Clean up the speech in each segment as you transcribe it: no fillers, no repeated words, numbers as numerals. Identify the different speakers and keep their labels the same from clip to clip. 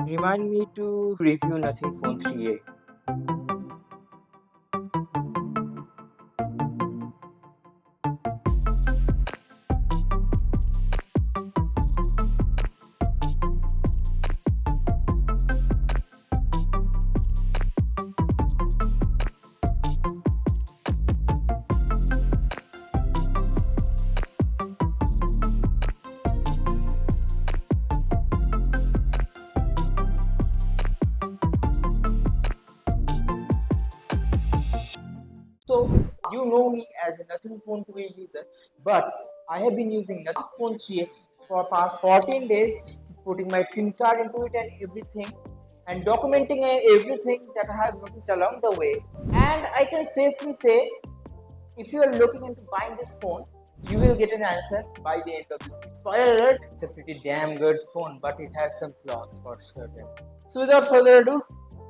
Speaker 1: remind me to review Nothing Phone 3a. So you know me as a Nothing Phone 2a user, but I have been using Nothing Phone 3a for past 14 days, putting my SIM card into it and everything, and documenting everything that I have noticed along the way. And I can safely say, if you are looking into buying this phone, you will get an answer by the end of this video. Spoiler alert, it's a pretty damn good phone, but it has some flaws for certain. So without further ado,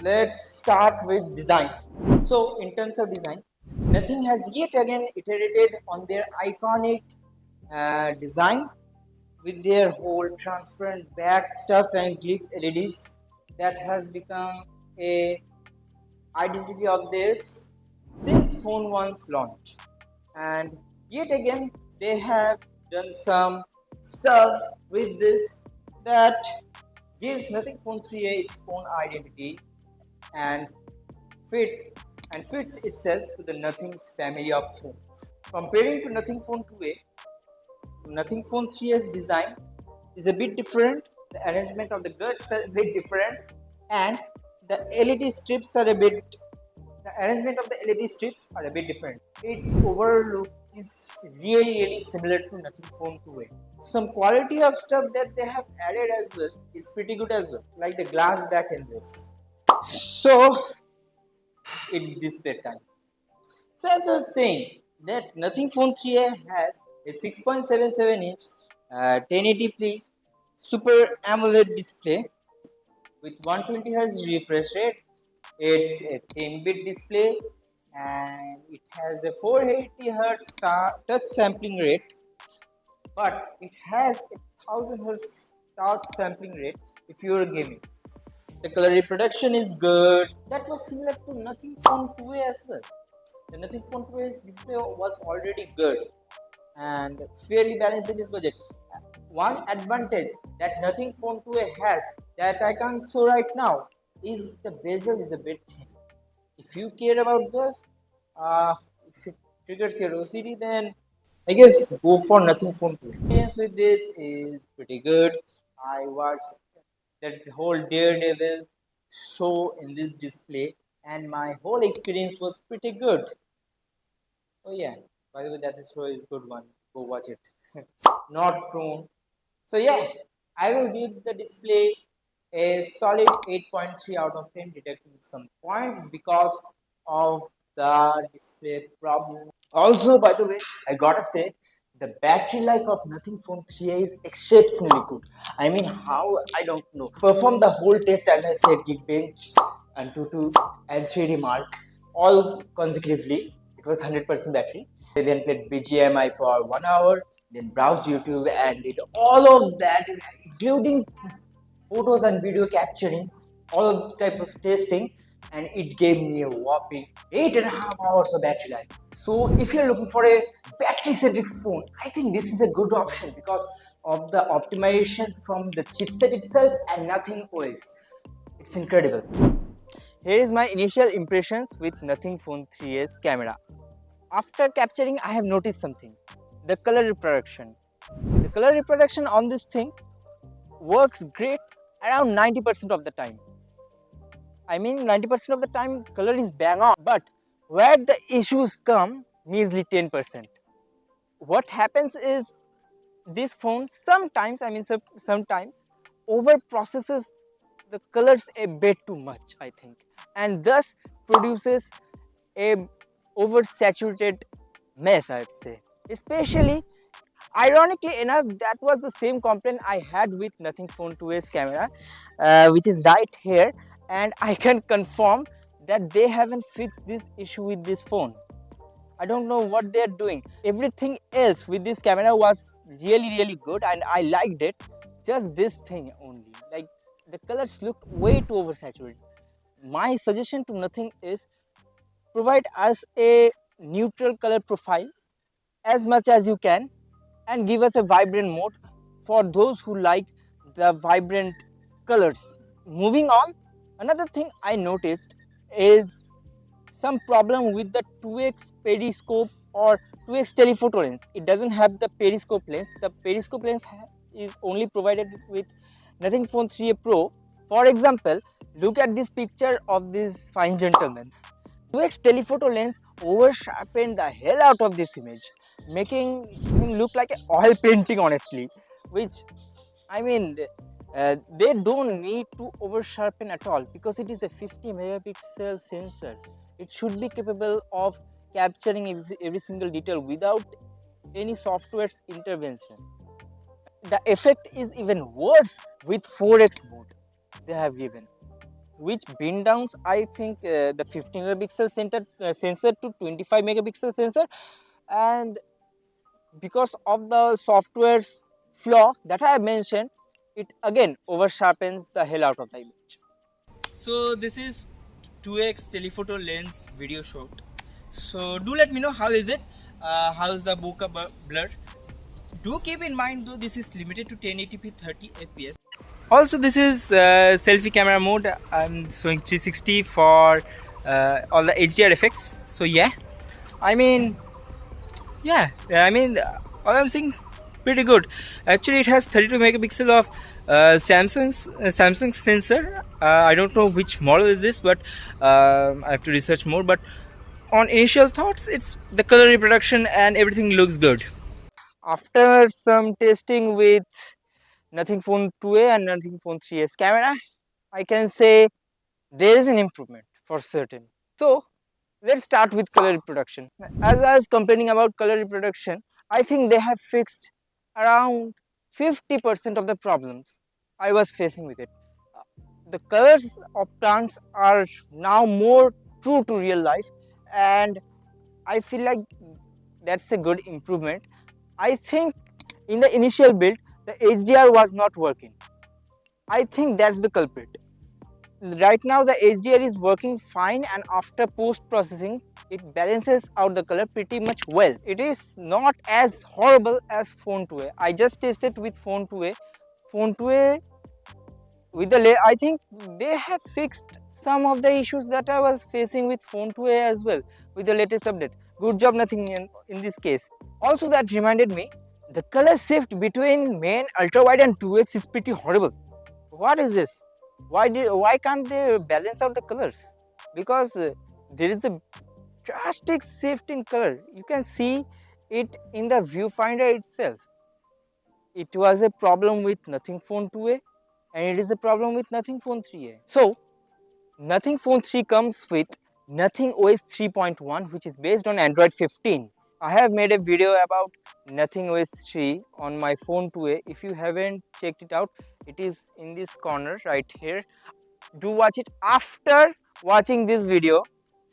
Speaker 1: let's start with design. So in terms of design, Nothing has yet again iterated on their iconic design with their whole transparent back stuff and glyph LEDs that has become a identity of theirs since phone 1's launch. And yet again they have done some stuff with this that gives Nothing Phone 3a its own identity and fits itself to the Nothing's family of phones. Comparing to Nothing Phone 2a, Nothing Phone 3a's design is a bit different. The arrangement of the guts are a bit different, and the LED strips are a bit. The arrangement of the LED strips are a bit different. Its overall look is really similar to Nothing Phone 2a. Some quality of stuff that they have added as well is pretty good as well, like the glass back in this. So it's display time. So as I was saying, that Nothing Phone 3a has a 6.77-inch 1080p Super AMOLED display with 120Hz refresh rate. It's a 10-bit display and it has a 480Hz touch sampling rate, but it has a 1000Hz touch sampling rate if you are gaming. The color reproduction is good. That was similar to Nothing Phone 2a as well. The Nothing Phone 2a's display was already good and fairly balanced in this budget. One advantage that Nothing Phone 2a has that I can't show right now is the bezel is a bit thin. If you care about this, if it triggers your OCD, then I guess go for Nothing Phone 2a. Experience with this is pretty good. I watched that whole Daredevil show in this display, and my whole experience was pretty good. Oh yeah, by the way, that show is good one. Go watch it. Not prone. So yeah, I will give the display a solid 8.3 out of 10, deducting some points because of the display problem. Also, by the way, I gotta say, the battery life of Nothing Phone 3a is exceptionally good. I mean, how? I don't know. Perform the whole test as I said, Geekbench and 22 and 3D Mark all consecutively. It was 100% battery. They then played BGMI for 1 hour, then browsed YouTube and did all of that, including photos and video capturing, all type of testing, and it gave me a whopping 8.5 hours of battery life. So if you're looking for a battery centric phone, I think this is a good option because of the optimization from the chipset itself and Nothing OS. It's incredible. Here is my initial impressions with Nothing Phone 3a's camera. After capturing, I have noticed something. The color reproduction. The color reproduction on this thing works great around 90% of the time. I mean 90% of the time color is bang on, but where the issues come, measly 10%. What happens is this phone sometimes, sometimes over processes the colors a bit too much, I think, and thus produces a oversaturated mess, I'd say. Especially, ironically enough, that was the same complaint I had with Nothing Phone 2a's camera, which is right here, and I can confirm that they haven't fixed this issue with this phone. I don't know what they're doing. Everything else with this camera was really good and I liked it. Just this thing only. Like the colors look way too oversaturated. My suggestion to Nothing is provide us a neutral color profile as much as you can and give us a vibrant mode for those who like the vibrant colors. Moving on, another thing I noticed is some problem with the 2x periscope or 2x telephoto lens. It doesn't have the periscope lens. The periscope lens is only provided with Nothing Phone 3a Pro. For example, look at this picture of this fine gentleman. 2x telephoto lens over sharpened the hell out of this image, making him look like an oil painting honestly, which I mean they don't need to over sharpen at all because it is a 50 megapixel sensor. It should be capable of capturing every single detail without any software's intervention. The effect is even worse with 4x mode they have given, which bring downs I think the 50 megapixel sensor to 25 megapixel sensor, and because of the software's flaw that I have mentioned, it again over sharpens the hell out of the image. So this is 2x telephoto lens video shot. So do let me know how is it, how is the bokeh blur. Do keep in mind though this is limited to 1080p 30 fps. Also this is selfie camera mode. I'm showing 360 for all the HDR effects. So yeah, I mean all I'm saying pretty good. Actually it has 32 megapixel of Samsung sensor. I don't know which model is this, but I have to research more, but on initial thoughts it's the color reproduction and everything looks good. After some testing with Nothing Phone 2a and Nothing Phone 3s camera, I can say there is an improvement for certain. So let's start with color reproduction. As I was complaining about color reproduction, I think they have fixed around 50% of the problems I was facing with it. The colors of plants are now more true to real life, and I feel like that's a good improvement. I think in the initial build, the HDR was not working. I think that's the culprit. Right now the HDR is working fine, and after post processing it balances out the color pretty much well. It is not as horrible as Phone 2a. I just tested with Phone 2a. Phone 2a with the I think they have fixed some of the issues that I was facing with Phone 2a as well with the latest update. Good job Nothing in this case. Also that reminded me, the color shift between main ultra wide and 2x is pretty horrible. What is this? Why can't they balance out the colors? Because there is a drastic shift in color. You can see it in the viewfinder itself. It was a problem with Nothing Phone 2a and it is a problem with Nothing Phone 3a. So Nothing Phone 3 comes with Nothing OS 3.1, which is based on Android 15. I have made a video about Nothing OS 3 on my Phone 2a. If you haven't checked it out, it is in this corner right here. Do watch it after watching this video.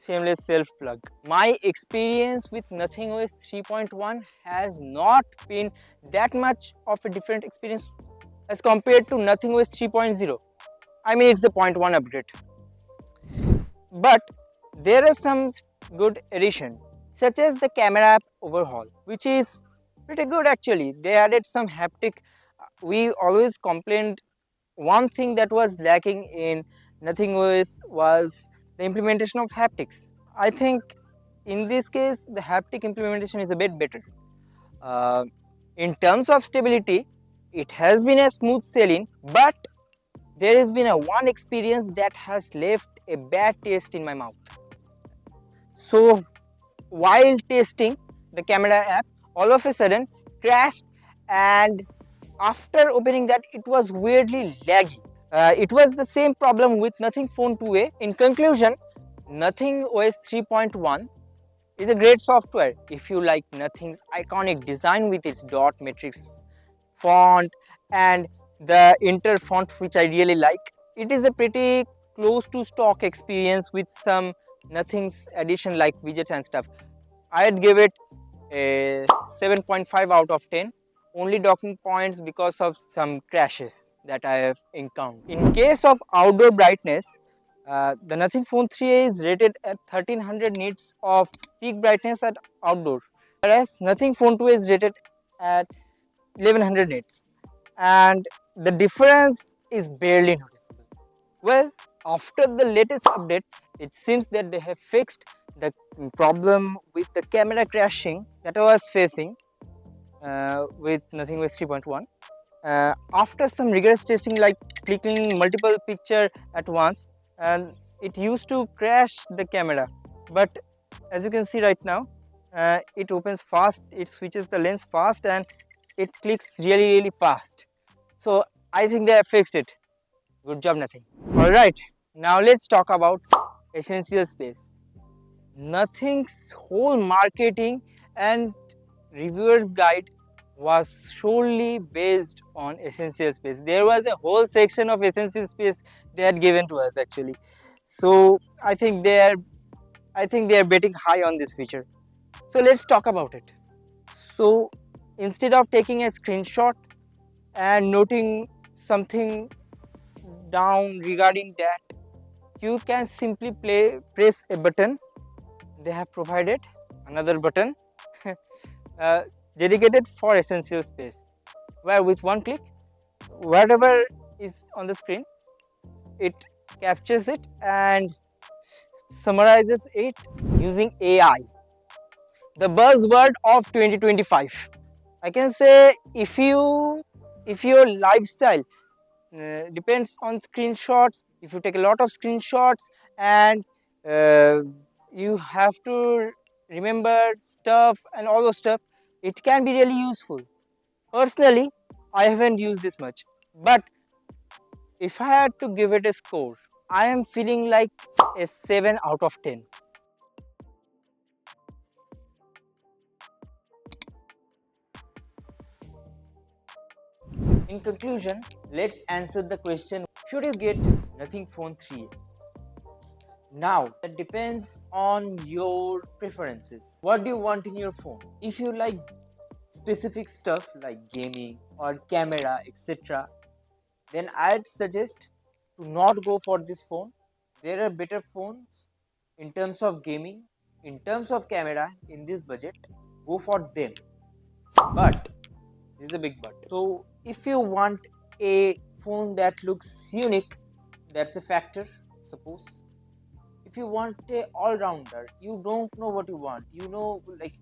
Speaker 1: Shameless self plug. My experience with Nothing OS 3.1 has not been that much of a different experience as compared to Nothing OS 3.0. I mean, it's a 0.1 update. But there is some good addition, such as the camera app overhaul, which is pretty good actually. They added some haptic. We always complained one thing that was lacking in Nothing OS was the implementation of haptics. I think in this case the haptic implementation is a bit better. In terms of stability, it has been a smooth sailing, but there has been a one experience that has left a bad taste in my mouth. So while testing the camera app, all of a sudden crashed, and after opening that it was weirdly laggy. It was the same problem with Nothing Phone 2a. In conclusion, Nothing OS 3.1 is a great software if you like Nothing's iconic design with its dot matrix font and the inter font, which I really like. It is a pretty close to stock experience with some Nothing's addition like widgets and stuff. I'd give it a 7.5 out of 10. only docking points because of some crashes that I have encountered. In case of outdoor brightness, the Nothing Phone 3a is rated at 1300 nits of peak brightness at outdoor, whereas Nothing Phone 2a is rated at 1100 nits, and the difference is barely noticeable. Well, after the latest update, it seems that they have fixed the problem with the camera crashing that I was facing with Nothing OS 3.1. After some rigorous testing like clicking multiple picture at once, and it used to crash the camera, but as you can see right now, it opens fast, it switches the lens fast, and it clicks really fast. So I think they have fixed it. Good job, Nothing. Alright, now let's talk about essential space. Nothing's whole marketing and reviewers guide was solely based on essential space. There was a whole section of essential space they had given to us actually. So I think they are betting high on this feature. So let's talk about it. So instead of taking a screenshot and noting something down regarding that, you can simply press a button. They have provided another button uh, dedicated for essential space, where with one click, whatever is on the screen, it captures it and summarizes it using AI, the buzzword of 2025. I can say if your lifestyle depends on screenshots, if you take a lot of screenshots and uh, you have to remember stuff and all those stuff, it can be really useful. Personally, I haven't used this much, but if I had to give it a score, I am feeling like a 7 out of 10. In conclusion, let's answer the question, should you get Nothing Phone 3? Now, that depends on your preferences. What do you want in your phone? If you like specific stuff like gaming or camera, etc., then I'd suggest to not go for this phone. There are better phones in terms of gaming, in terms of camera in this budget. Go for them. But this is a big but. So if you want a phone that looks unique, that's a factor, suppose. If you want a all-rounder, you don't know what you want. You know, like,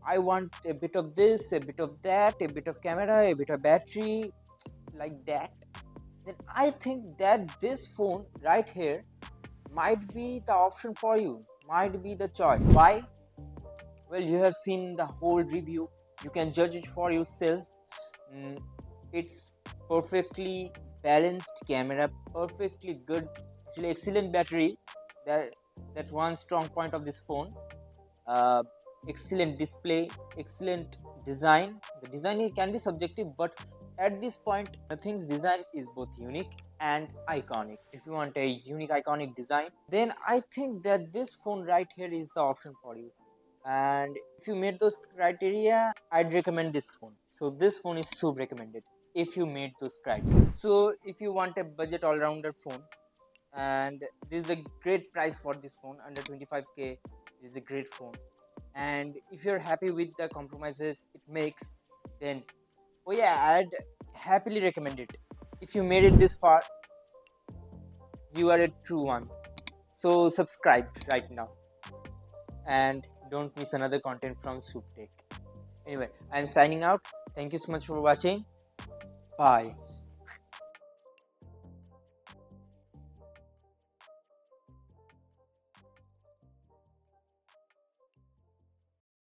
Speaker 1: I want a bit of this, a bit of that, a bit of camera, a bit of battery, like that. Then I think that this phone right here might be the option for you, might be the choice. Why? Well, you have seen the whole review, you can judge it for yourself. It's perfectly balanced camera, perfectly good, actually excellent battery. That's one strong point of this phone. Excellent display, excellent design. The design can be subjective, but at this point, Nothing's design is both unique and iconic. If you want a unique, iconic design, then I think that this phone right here is the option for you. And if you meet those criteria, I'd recommend this phone. So this phone is sub recommended if you meet those criteria. So if you want a budget all-rounder phone, and this is a great price for this phone, under 25k, this is a great phone. And if you're happy with the compromises it makes, then oh yeah, I'd happily recommend it. If you made it this far, you are a true one. So subscribe right now and don't miss another content from Soup Tech. Anyway, I'm signing out. Thank you so much for watching. Bye.